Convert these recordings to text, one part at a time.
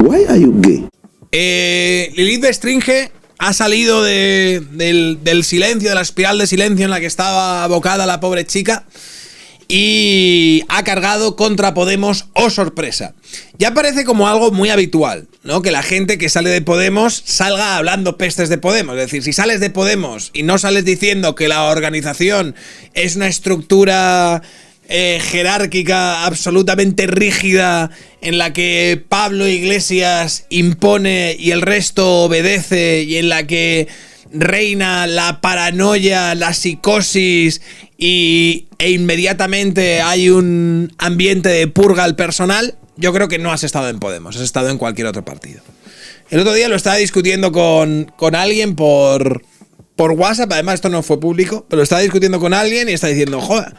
Why are you gay? Lilith Bestringe ha salido del silencio, de la espiral de silencio en la que estaba abocada la pobre chica, y ha cargado contra Podemos, ¡oh sorpresa! Ya parece como algo muy habitual, ¿no? Que la gente que sale de Podemos salga hablando pestes de Podemos. Es decir, si sales de Podemos y no sales diciendo que la organización es una estructura jerárquica absolutamente rígida en la que Pablo Iglesias impone y el resto obedece, y en la que reina la paranoia, la psicosis e inmediatamente hay un ambiente de purga al personal, yo creo que no has estado en Podemos, has estado en cualquier otro partido. El otro día lo estaba discutiendo con alguien por WhatsApp, además esto no fue público, pero lo estaba discutiendo con alguien y está diciendo, joder,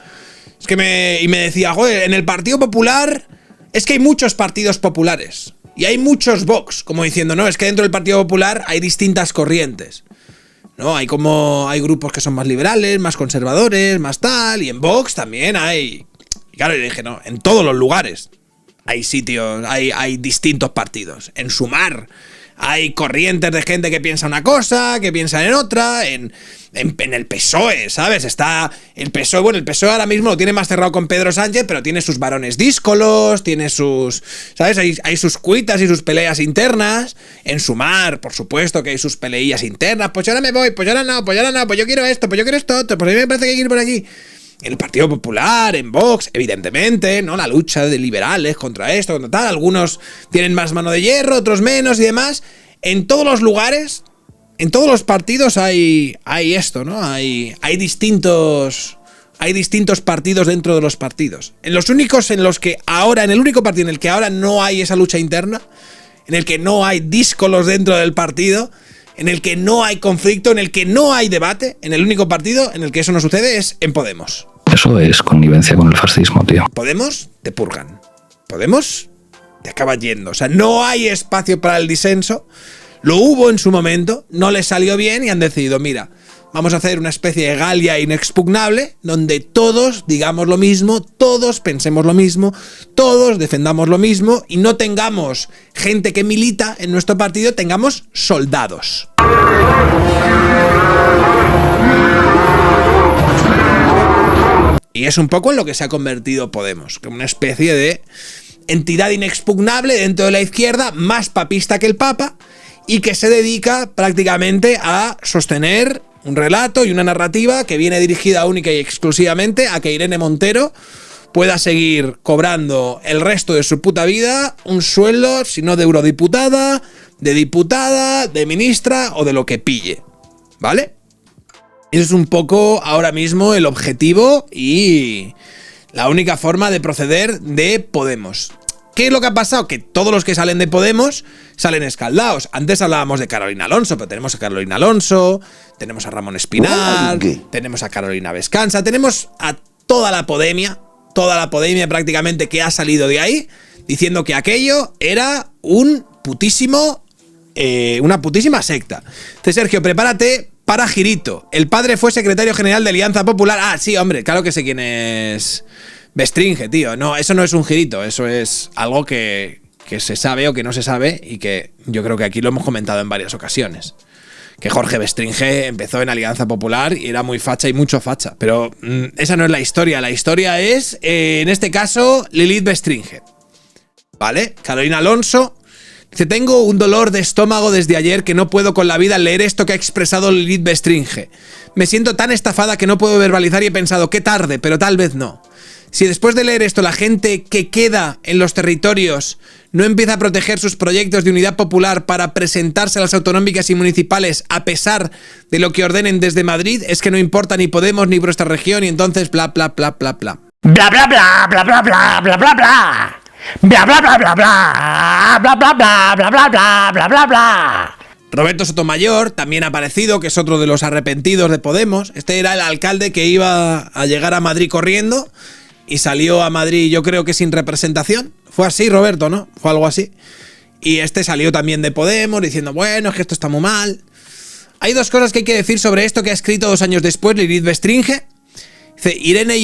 es que me decía, joder, en el Partido Popular es que hay muchos partidos populares y hay muchos Vox, como diciendo, no, es que dentro del Partido Popular hay distintas corrientes, ¿no? Hay grupos que son más liberales, más conservadores, más tal, y en Vox también hay. Y claro, yo dije, no, en todos los lugares hay sitios, hay distintos partidos. En Sumar hay corrientes de gente que piensa una cosa, que piensa en otra, en el PSOE, ¿sabes? Está el PSOE, bueno, el PSOE ahora mismo lo tiene más cerrado con Pedro Sánchez, pero tiene sus varones díscolos, tiene sus, ¿sabes? Hay sus cuitas y sus peleas internas. En Sumar, por supuesto que hay sus peleillas internas, pues yo ahora me voy, pues yo ahora no, pues yo quiero esto, pues yo quiero esto otro, pues a mí me parece que hay que ir por aquí. En el Partido Popular, en Vox, evidentemente, ¿no? La lucha de liberales contra esto, contra tal. Algunos tienen más mano de hierro, otros menos y demás. En todos los lugares, en todos los partidos hay esto, ¿no? Hay distintos partidos dentro de los partidos. En los únicos en los que ahora, en el único partido en el que ahora no hay esa lucha interna, en el que no hay díscolos dentro del partido, en el que no hay conflicto, en el que no hay debate, en el único partido en el que eso no sucede es en Podemos. Eso es connivencia con el fascismo, tío. Podemos te purgan. Podemos te acabas yendo. O sea, no hay espacio para el disenso. Lo hubo en su momento, no les salió bien y han decidido, mira, vamos a hacer una especie de Galia inexpugnable donde todos digamos lo mismo, todos pensemos lo mismo, todos defendamos lo mismo y no tengamos gente que milita en nuestro partido, tengamos soldados. Y es un poco en lo que se ha convertido Podemos, como una especie de entidad inexpugnable dentro de la izquierda, más papista que el Papa, y que se dedica prácticamente a sostener un relato y una narrativa que viene dirigida única y exclusivamente a que Irene Montero pueda seguir cobrando el resto de su puta vida un sueldo, si no de eurodiputada, de ministra o de lo que pille, ¿vale? Eso es un poco ahora mismo el objetivo y la única forma de proceder de Podemos. ¿Qué es lo que ha pasado? Que todos los que salen de Podemos salen escaldados. Antes hablábamos de Carolina Alonso, pero tenemos a Carolina Alonso, tenemos a Ramón Espinar, tenemos a Carolina Vescanza, tenemos a toda la podemia prácticamente que ha salido de ahí, diciendo que aquello era una putísima secta. Entonces, Sergio, prepárate para girito. El padre fue secretario general de Alianza Popular. Ah, sí, hombre, claro que sé quién es Bestringe, tío. No, eso no es un girito, eso es algo que se sabe o que no se sabe y que yo creo que aquí lo hemos comentado en varias ocasiones. Que Jorge Bestringe empezó en Alianza Popular y era muy facha y mucho facha. Pero esa no es la historia. La historia es, en este caso, Lilith Bestringe. ¿Vale? Carolina Alonso dice, tengo un dolor de estómago desde ayer que no puedo con la vida leer esto que ha expresado Lilith Bestringe. Me siento tan estafada que no puedo verbalizar y he pensado, qué tarde, pero tal vez no. Si después de leer esto la gente que queda en los territorios no empieza a proteger sus proyectos de unidad popular para presentarse a las autonómicas y municipales a pesar de lo que ordenen desde Madrid, es que no importa ni Podemos ni vuestra región y entonces bla bla bla bla bla. Bla bla bla bla bla bla bla bla bla. Bla bla bla bla bla bla bla bla bla bla bla bla bla bla. Roberto Sotomayor también ha aparecido, que es otro de los arrepentidos de Podemos. Este era el alcalde que iba a llegar a Madrid corriendo y salió a Madrid, yo creo que sin representación. Fue así, Roberto, ¿no? Fue algo así. Y este salió también de Podemos diciendo, bueno, es que esto está muy mal. Hay dos cosas que hay que decir sobre esto que ha escrito 2 años después Lilith Bestringe. Dice, Irene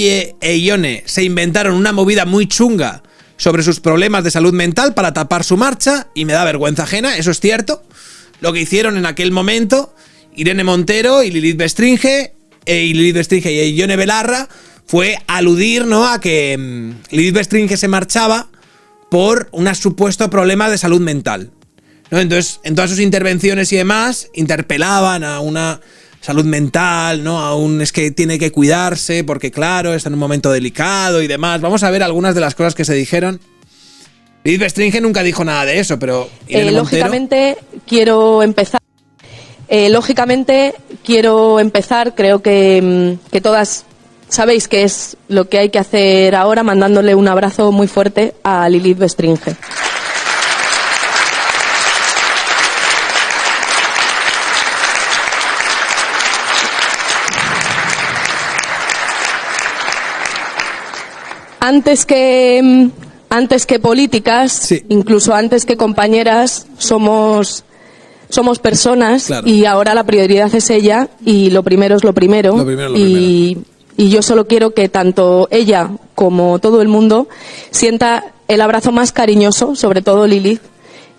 e Ione se inventaron una movida muy chunga sobre sus problemas de salud mental para tapar su marcha, y me da vergüenza ajena, eso es cierto. Lo que hicieron en aquel momento Irene Montero y Lilith Bestringe y Ione Belarra fue aludir, ¿no?, a que Lilith Bestringe se marchaba por unos supuestos problemas de salud mental, ¿no? Entonces, en todas sus intervenciones y demás, interpelaban a una salud mental, ¿no? Aún es que tiene que cuidarse porque, claro, está en un momento delicado y demás. Vamos a ver algunas de las cosas que se dijeron. Lilith Bestringe nunca dijo nada de eso, pero Irene lógicamente quiero empezar. Creo que todas sabéis qué es lo que hay que hacer ahora, mandándole un abrazo muy fuerte a Lilith Bestringe. Antes que políticas, sí, incluso antes que compañeras, somos personas, claro. Y ahora la prioridad es ella y lo primero es lo primero. Y yo solo quiero que tanto ella como todo el mundo sienta el abrazo más cariñoso, sobre todo Lilith,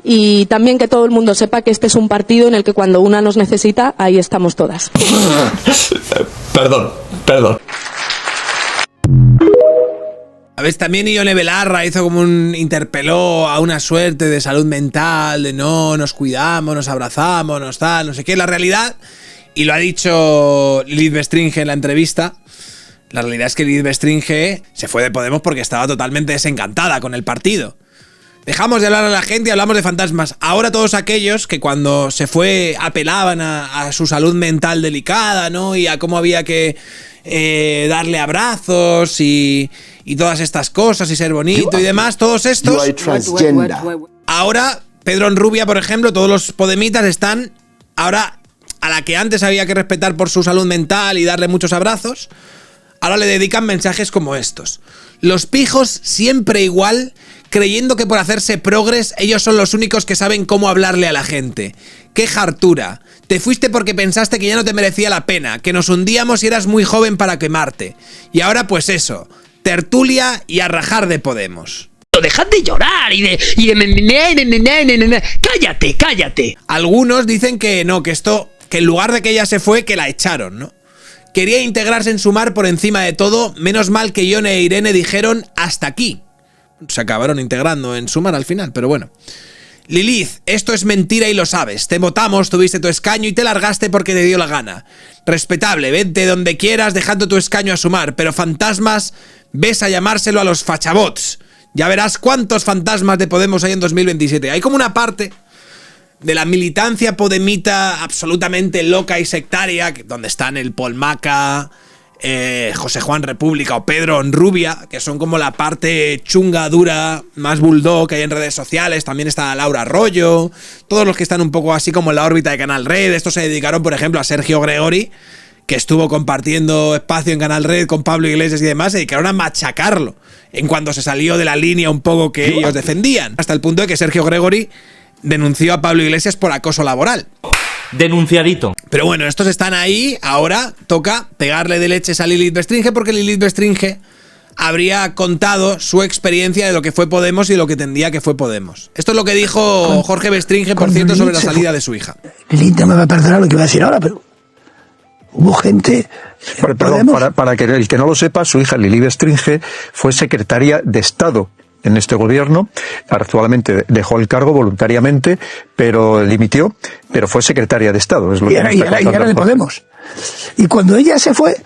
y también que todo el mundo sepa que este es un partido en el que cuando una nos necesita, ahí estamos todas. Perdón. A ver, también Ione Belarra hizo como interpeló a una suerte de salud mental, de no, nos cuidamos, nos abrazamos, nos tal, no sé qué. La realidad, y lo ha dicho Lilith Bestringe en la entrevista, la realidad es que Lilith Bestringe se fue de Podemos porque estaba totalmente desencantada con el partido. Dejamos de hablar a la gente y hablamos de fantasmas. Ahora todos aquellos que cuando se fue apelaban a su salud mental delicada, ¿no? Y a cómo había que darle abrazos y todas estas cosas y ser bonito y demás, todos estos. Ahora, Pedro Onrubia, por ejemplo, todos los podemitas están ahora a la que antes había que respetar por su salud mental y darle muchos abrazos. Ahora le dedican mensajes como estos. Los pijos siempre igual, creyendo que por hacerse progres ellos son los únicos que saben cómo hablarle a la gente. ¡Qué hartura! Te fuiste porque pensaste que ya no te merecía la pena, que nos hundíamos y eras muy joven para quemarte. Y ahora pues eso, tertulia y a rajar de Podemos. Dejad de llorar y de cállate. Algunos dicen que no, que en lugar de que ella se fue, que la echaron, ¿no? Quería integrarse en Sumar por encima de todo, menos mal que Ione e Irene dijeron hasta aquí. Se acabaron integrando en Sumar al final, pero bueno. Lilith, esto es mentira y lo sabes. Te votamos, tuviste tu escaño y te largaste porque te dio la gana. Respetable, vete donde quieras dejando tu escaño a Sumar, pero fantasmas, ves a llamárselo a los fachabots. Ya verás cuántos fantasmas de Podemos hay en 2027. Hay como una parte de la militancia podemita absolutamente loca y sectaria, donde están el Paul Maca, José Juan República o Pedro Onrubia, que son como la parte chunga, dura, más bulldog que hay en redes sociales. También está Laura Arroyo, todos los que están un poco así como en la órbita de Canal Red. Estos se dedicaron, por ejemplo, a Sergio Gregori, que estuvo compartiendo espacio en Canal Red con Pablo Iglesias y demás. Se dedicaron a machacarlo en cuanto se salió de la línea un poco que ellos defendían, hasta el punto de que Sergio Gregori denunció a Pablo Iglesias por acoso laboral. Denunciadito. Pero bueno, estos están ahí. Ahora toca pegarle de leches a Lilith Bestringe, porque Lilith Bestringe habría contado su experiencia de lo que fue Podemos y de lo que entendía que fue Podemos. Esto es lo que dijo Jorge Bestringe, por cierto, sobre la salida de su hija. Lilith no me va a perdonar lo que voy a decir ahora, pero hubo gente... Perdón, para que el que no lo sepa, su hija Lilith Bestringe fue secretaria de Estado en este gobierno. Actualmente dejó el cargo voluntariamente, pero dimitió, pero fue secretaria de Estado. Es lo y era de Podemos. Y cuando ella se fue,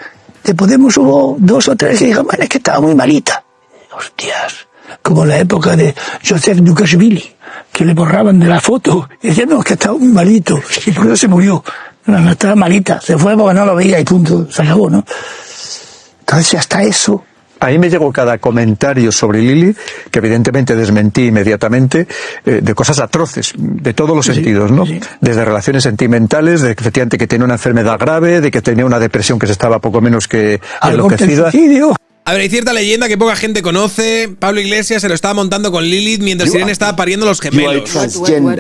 de Podemos hubo 2 o 3 que dijeron, bueno, es que estaba muy malita. Hostias, como en la época de Joseph Dukashvili, que le borraban de la foto. Y decían, no, es que estaba muy malito, y por eso se murió. No, estaba malita, se fue porque no lo veía y punto, se acabó, ¿no? Entonces hasta eso... A mí me llegó cada comentario sobre Lili, que evidentemente desmentí inmediatamente, de cosas atroces, de todos los sentidos, ¿no? Sí. Desde relaciones sentimentales, de que efectivamente que tenía una enfermedad grave, de que tenía una depresión que se estaba poco menos que enloquecida. A ver, hay cierta leyenda que poca gente conoce. Pablo Iglesias se lo estaba montando con Lilith mientras Irene estaba pariendo los gemelos.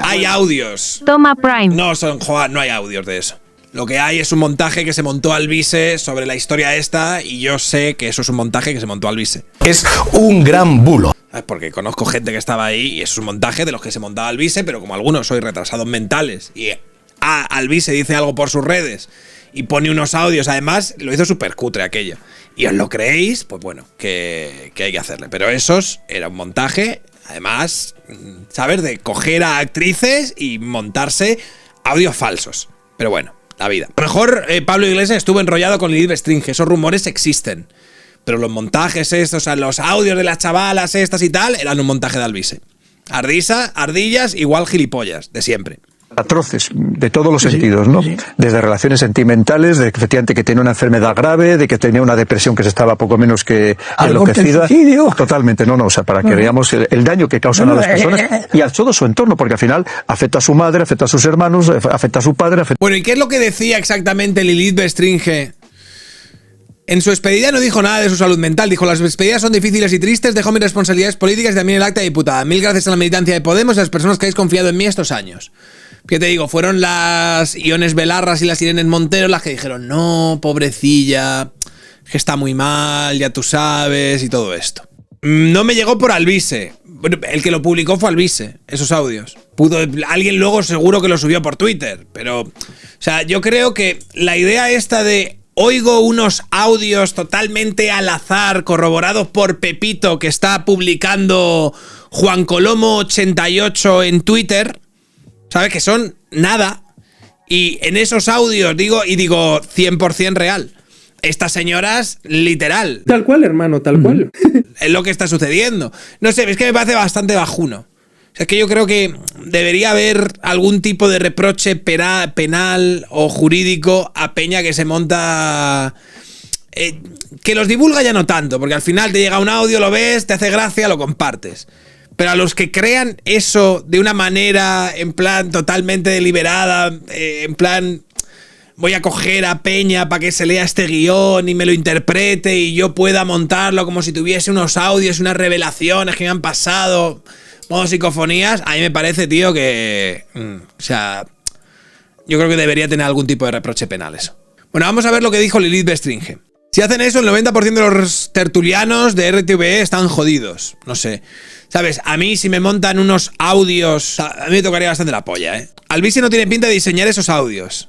Hay audios. Toma Prime. No, Juan, no hay audios de eso. Lo que hay es un montaje que se montó Alvise sobre la historia esta, y yo sé que eso es un montaje que se montó Alvise. Es un gran bulo. Porque conozco gente que estaba ahí y es un montaje de los que se montaba Alvise, pero como algunos sois retrasados mentales y Alvise dice algo por sus redes y pone unos audios, además lo hizo súper cutre aquello, y os lo creéis, pues bueno, que hay que hacerle. Pero esos era un montaje, además, ¿sabes? De coger a actrices y montarse audios falsos. Pero bueno, la vida. A lo mejor Pablo Iglesias estuvo enrollado con Lilith Bestringe, esos rumores existen. Pero los montajes estos, o sea, los audios de las chavalas estas y tal, eran un montaje de Alvise. Ardillas, igual gilipollas, de siempre. Atroces, de todos los sentidos, ¿no? Sí. Desde relaciones sentimentales, de que efectivamente que tenía una enfermedad grave, de que tenía una depresión que se estaba poco menos que enloquecida. Totalmente, o sea, para que veamos el daño que causan a las personas y a todo su entorno, porque al final afecta a su madre, afecta a sus hermanos, afecta a su padre. Bueno, ¿y qué es lo que decía exactamente Lilith Bestringe? En su despedida no dijo nada de su salud mental. Dijo: las despedidas son difíciles y tristes, dejo mis responsabilidades políticas y también el acta de diputada. Mil gracias a la militancia de Podemos y a las personas que habéis confiado en mí estos años. ¿Qué te digo? Fueron las Iones Belarras y las Irene Montero las que dijeron: no, pobrecilla, que está muy mal, ya tú sabes, y todo esto. No me llegó por Alvise. El que lo publicó fue Alvise, esos audios. Alguien luego seguro que lo subió por Twitter, pero... O sea, yo creo que la idea esta de... Oigo unos audios totalmente al azar, corroborados por Pepito, que está publicando Juan Colomo 88 en Twitter, ¿sabes? Que son nada. Y en esos audios digo 100% real. Estas señoras, literal. Tal cual, hermano, tal cual. Es lo que está sucediendo. No sé, es que me parece bastante bajuno. O sea, es que yo creo que debería haber algún tipo de reproche penal o jurídico a peña que se monta... que los divulga ya no tanto, porque al final te llega un audio, lo ves, te hace gracia, lo compartes. Pero a los que crean eso de una manera, en plan, totalmente deliberada, en plan... voy a coger a peña para que se lea este guión y me lo interprete y yo pueda montarlo como si tuviese unos audios, unas revelaciones que me han pasado... modo psicofonías, a mí me parece, tío, que... o sea, yo creo que debería tener algún tipo de reproche penal eso. Bueno, vamos a ver lo que dijo Lilith Bestringe. Si hacen eso, el 90% de los tertulianos de RTVE están jodidos. No sé. ¿Sabes? A mí, si me montan unos audios... a mí me tocaría bastante la polla, ¿eh? Alvise no tiene pinta de diseñar esos audios.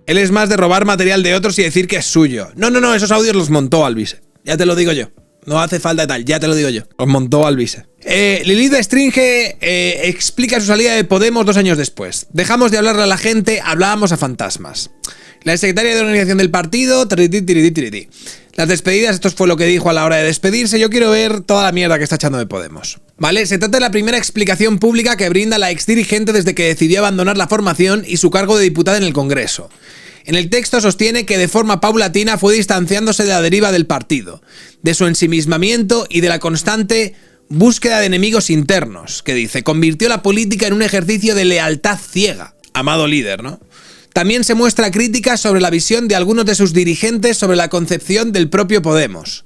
Él es más de robar material de otros y decir que es suyo. No, esos audios los montó Alvise. Ya te lo digo yo. No hace falta tal, ya te lo digo yo. Los montó Alvise. Lilith Bestringe explica su salida de Podemos 2 años después. Dejamos de hablarle a la gente, hablábamos a fantasmas. La secretaria de organización del partido... Las despedidas, esto fue lo que dijo a la hora de despedirse. Yo quiero ver toda la mierda que está echando de Podemos. ¿Vale? Se trata de la primera explicación pública que brinda la exdirigente desde que decidió abandonar la formación y su cargo de diputada en el Congreso. En el texto sostiene que de forma paulatina fue distanciándose de la deriva del partido, de su ensimismamiento y de la constante búsqueda de enemigos internos, que dice, convirtió la política en un ejercicio de lealtad ciega. Amado líder, ¿no? También se muestra crítica sobre la visión de algunos de sus dirigentes sobre la concepción del propio Podemos.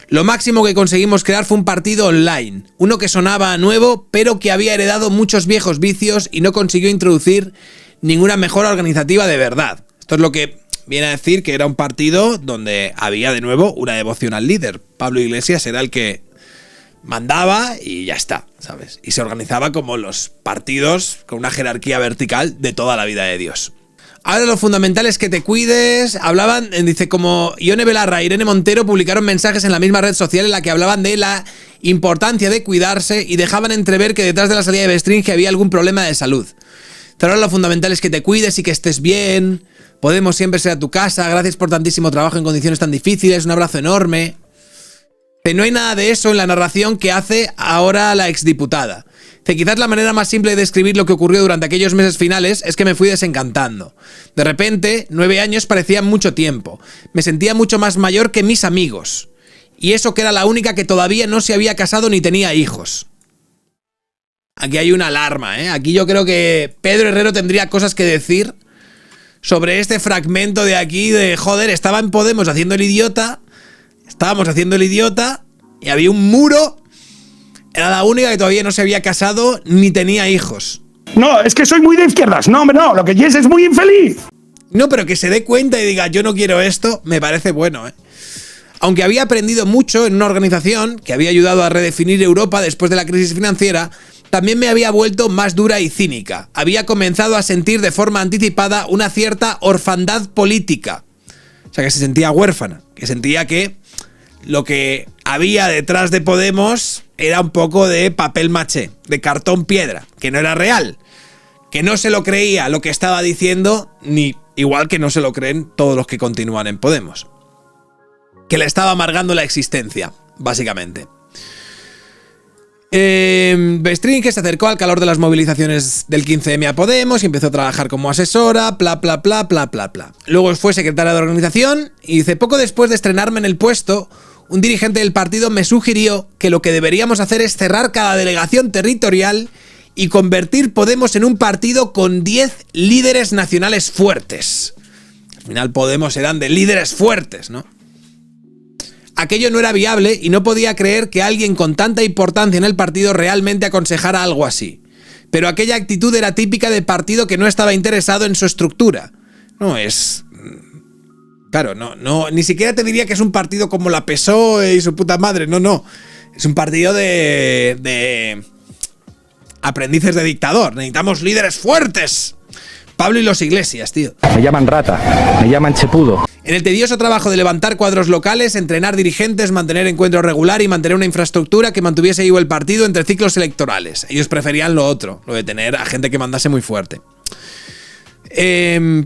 Lo máximo que conseguimos crear fue un partido online, uno que sonaba a nuevo, pero que había heredado muchos viejos vicios y no consiguió introducir ninguna mejora organizativa de verdad. Esto es lo que viene a decir que era un partido donde había de nuevo una devoción al líder. Pablo Iglesias era el que mandaba y ya está, ¿sabes? Y se organizaba como los partidos con una jerarquía vertical de toda la vida de Dios. Ahora lo fundamental es que te cuides. Hablaban, dice, como Ione Belarra e Irene Montero publicaron mensajes en la misma red social en la que hablaban de la importancia de cuidarse y dejaban entrever que detrás de la salida de Bestringe había algún problema de salud. Pero ahora lo fundamental es que te cuides y que estés bien. Podemos siempre ser a tu casa. Gracias por tantísimo trabajo en condiciones tan difíciles. Un abrazo enorme. No hay nada de eso en la narración que hace ahora la exdiputada. Quizás la manera más simple de describir lo que ocurrió durante aquellos meses finales es que me fui desencantando. De repente, 9 años parecían mucho tiempo. Me sentía mucho más mayor que mis amigos. Y eso que era la única que todavía no se había casado ni tenía hijos. Aquí hay una alarma, ¿eh? Aquí yo creo que Pedro Herrero tendría cosas que decir sobre este fragmento de aquí de, joder, estaba en Podemos haciendo el idiota, estábamos haciendo el idiota y había un muro. Era la única que todavía no se había casado ni tenía hijos. No, es que soy muy de izquierdas. No, hombre, no. Lo que Jess es muy infeliz. No, pero que se dé cuenta y diga, yo no quiero esto, me parece bueno, ¿eh? Aunque había aprendido mucho en una organización que había ayudado a redefinir Europa después de la crisis financiera, también me había vuelto más dura y cínica. Había comenzado a sentir de forma anticipada una cierta orfandad política. O sea, que se sentía huérfana, que sentía que lo que había detrás de Podemos era un poco de papel maché, de cartón piedra, que no era real, que no se lo creía lo que estaba diciendo, ni igual que no se lo creen todos los que continúan en Podemos. Que le estaba amargando la existencia, básicamente. Bestringe se acercó al calor de las movilizaciones del 15M a Podemos y empezó a trabajar como asesora, bla, bla, bla, bla, bla, bla. Luego fue secretaria de organización y dice, poco después de estrenarme en el puesto, un dirigente del partido me sugirió que lo que deberíamos hacer es cerrar cada delegación territorial y convertir Podemos en un partido con 10 líderes nacionales fuertes. Al final Podemos eran de líderes fuertes, ¿no? Aquello no era viable y no podía creer que alguien con tanta importancia en el partido realmente aconsejara algo así. Pero aquella actitud era típica de partido que no estaba interesado en su estructura. No es... Claro, no, ni siquiera te diría que es un partido como la PSOE y su puta madre, no. Es un partido de aprendices de dictador. Necesitamos líderes fuertes. Pablo y los Iglesias, tío. Me llaman rata, me llaman chepudo. En el tedioso trabajo de levantar cuadros locales, entrenar dirigentes, mantener encuentro regular y mantener una infraestructura que mantuviese vivo el partido entre ciclos electorales. Ellos preferían lo otro, lo de tener a gente que mandase muy fuerte.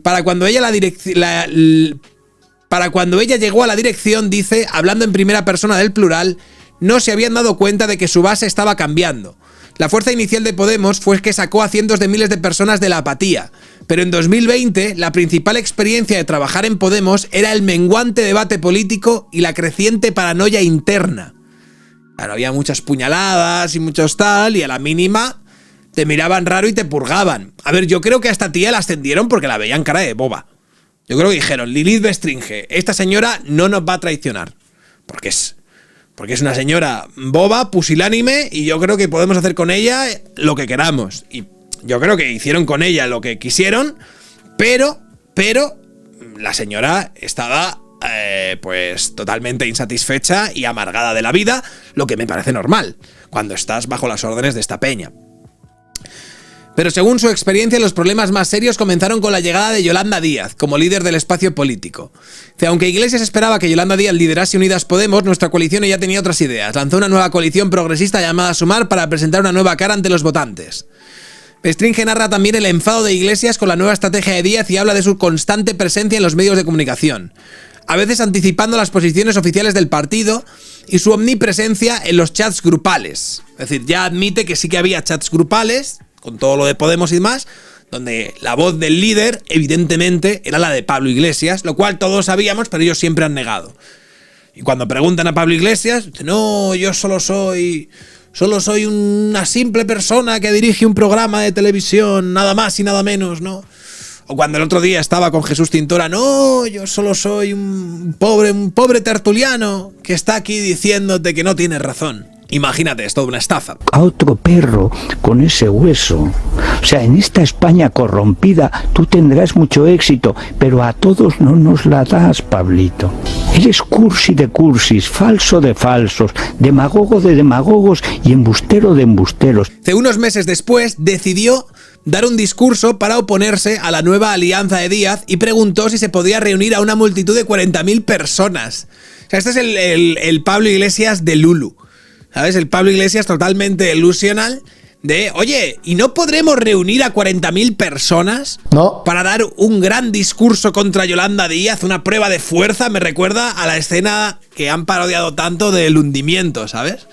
Para cuando ella llegó a la dirección, dice, hablando en primera persona del plural, no se habían dado cuenta de que su base estaba cambiando. La fuerza inicial de Podemos fue que sacó a cientos de miles de personas de la apatía, pero en 2020 la principal experiencia de trabajar en Podemos era el menguante debate político y la creciente paranoia interna. Claro, había muchas puñaladas y muchos tal, y a la mínima te miraban raro y te purgaban. A ver, yo creo que a esta tía la ascendieron porque la veían cara de boba. Yo creo que dijeron, Lilith Bestringe, esta señora no nos va a traicionar, porque es una señora boba, pusilánime, y yo creo que podemos hacer con ella lo que queramos. Y yo creo que hicieron con ella lo que quisieron, pero la señora estaba pues totalmente insatisfecha y amargada de la vida, lo que me parece normal cuando estás bajo las órdenes de esta peña. Pero según su experiencia, los problemas más serios comenzaron con la llegada de Yolanda Díaz como líder del espacio político. Aunque Iglesias esperaba que Yolanda Díaz liderase Unidas Podemos, nuestra coalición ya tenía otras ideas. Lanzó una nueva coalición progresista llamada Sumar para presentar una nueva cara ante los votantes. Bestringe narra también el enfado de Iglesias con la nueva estrategia de Díaz y habla de su constante presencia en los medios de comunicación, a veces anticipando las posiciones oficiales del partido y su omnipresencia en los chats grupales. Es decir, ya admite que sí que había chats grupales con todo lo de Podemos y demás, donde la voz del líder, evidentemente, era la de Pablo Iglesias, lo cual todos sabíamos, pero ellos siempre han negado. Y cuando preguntan a Pablo Iglesias, dice, no, yo solo soy una simple persona que dirige un programa de televisión, nada más y nada menos, ¿no? O cuando el otro día estaba con Jesús Tintora, no, yo solo soy un pobre tertuliano que está aquí diciéndote que no tienes razón. Imagínate, es toda una estafa. A otro perro con ese hueso. O sea, en esta España corrompida tú tendrás mucho éxito, pero a todos no nos la das, Pablito. Eres cursi de cursis, falso de falsos, demagogo de demagogos y embustero de embusteros. Hace unos meses después decidió dar un discurso para oponerse a la nueva alianza de Díaz y preguntó si se podía reunir a una multitud de 40.000 personas. O sea, este es el Pablo Iglesias de Lulu. ¿Sabes? El Pablo Iglesias totalmente delusional de, oye, ¿y no podremos reunir a 40.000 personas? No. Para dar un gran discurso contra Yolanda Díaz, una prueba de fuerza. Me recuerda a la escena que han parodiado tanto del hundimiento, ¿sabes?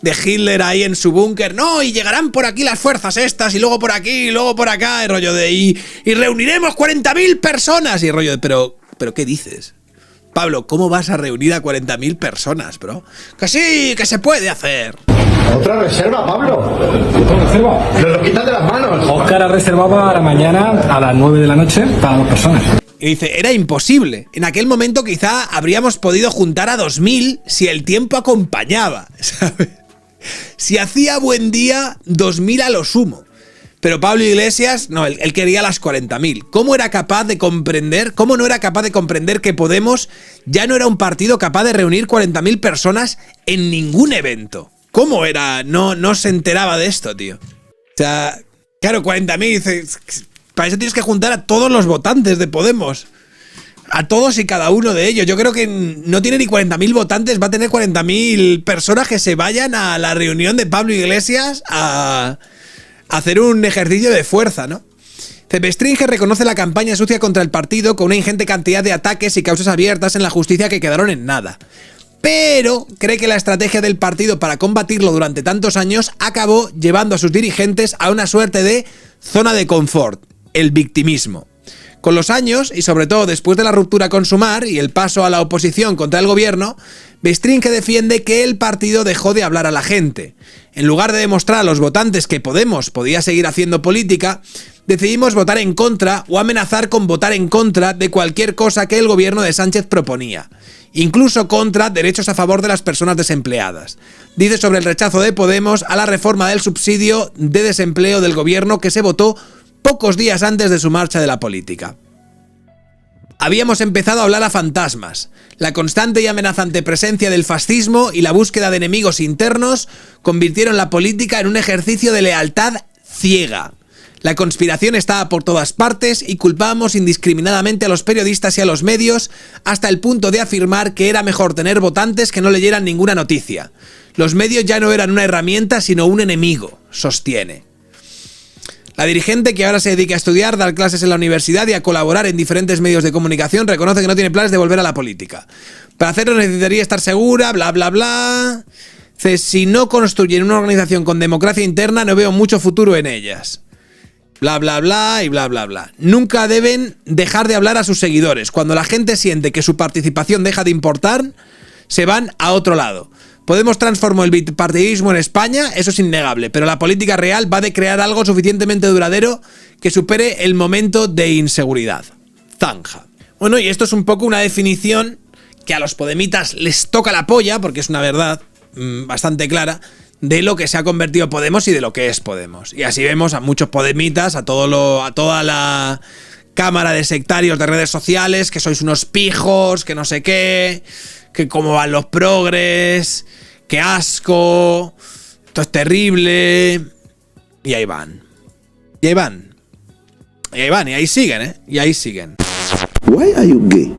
De Hitler ahí en su búnker. No, y llegarán por aquí las fuerzas estas, y luego por aquí, y luego por acá, el rollo de, y reuniremos 40.000 personas, y el rollo de, pero ¿qué dices? Pablo, ¿cómo vas a reunir a 40.000 personas, bro? Que sí, que se puede hacer. Otra reserva, Pablo. ¿Otra reserva? Nos lo quitan de las manos. Óscar ha reservado para mañana a las 9 de la noche para 2 personas. Y dice, era imposible. En aquel momento quizá habríamos podido juntar a 2.000 si el tiempo acompañaba, ¿sabes? Si hacía buen día, 2.000 a lo sumo. Pero Pablo Iglesias, no, él quería las 40.000. ¿Cómo era capaz de comprender, cómo no era capaz de comprender que Podemos ya no era un partido capaz de reunir 40.000 personas en ningún evento? ¿Cómo era? No se enteraba de esto, tío. O sea, claro, 40.000, para eso tienes que juntar a todos los votantes de Podemos. A todos y cada uno de ellos. Yo creo que no tiene ni 40.000 votantes, va a tener 40.000 personas que se vayan a la reunión de Pablo Iglesias a hacer un ejercicio de fuerza, ¿no? Bestringe reconoce la campaña sucia contra el partido con una ingente cantidad de ataques y causas abiertas en la justicia que quedaron en nada. Pero cree que la estrategia del partido para combatirlo durante tantos años acabó llevando a sus dirigentes a una suerte de zona de confort, el victimismo. Con los años, y sobre todo después de la ruptura con Sumar y el paso a la oposición contra el gobierno, Bestringe defiende que el partido dejó de hablar a la gente. En lugar de demostrar a los votantes que Podemos podía seguir haciendo política, decidimos votar en contra o amenazar con votar en contra de cualquier cosa que el gobierno de Sánchez proponía, incluso contra derechos a favor de las personas desempleadas. Dice sobre el rechazo de Podemos a la reforma del subsidio de desempleo del gobierno que se votó pocos días antes de su marcha de la política. Habíamos empezado a hablar a fantasmas. La constante y amenazante presencia del fascismo y la búsqueda de enemigos internos convirtieron la política en un ejercicio de lealtad ciega. La conspiración estaba por todas partes y culpábamos indiscriminadamente a los periodistas y a los medios hasta el punto de afirmar que era mejor tener votantes que no leyeran ninguna noticia. Los medios ya no eran una herramienta sino un enemigo, sostiene. La dirigente, que ahora se dedica a estudiar, dar clases en la universidad y a colaborar en diferentes medios de comunicación, reconoce que no tiene planes de volver a la política. Para hacerlo necesitaría estar segura, bla bla bla. Dice, si no construyen una organización con democracia interna, no veo mucho futuro en ellas. Bla bla bla y bla bla bla. Nunca deben dejar de hablar a sus seguidores. Cuando la gente siente que su participación deja de importar, se van a otro lado. Podemos transformar el bipartidismo en España, eso es innegable, pero la política real va de crear algo suficientemente duradero que supere el momento de inseguridad. Zanja. Bueno, y esto es un poco una definición que a los podemitas les toca la polla, porque es una verdad bastante clara, de lo que se ha convertido Podemos y de lo que es Podemos. Y así vemos a muchos podemitas, a toda la cámara de sectarios de redes sociales, que sois unos pijos, que no sé qué, que cómo van los progres, qué asco, esto es terrible. Y ahí van. Y ahí van. Y ahí van, y ahí siguen, ¿eh? Y ahí siguen. Why are you gay?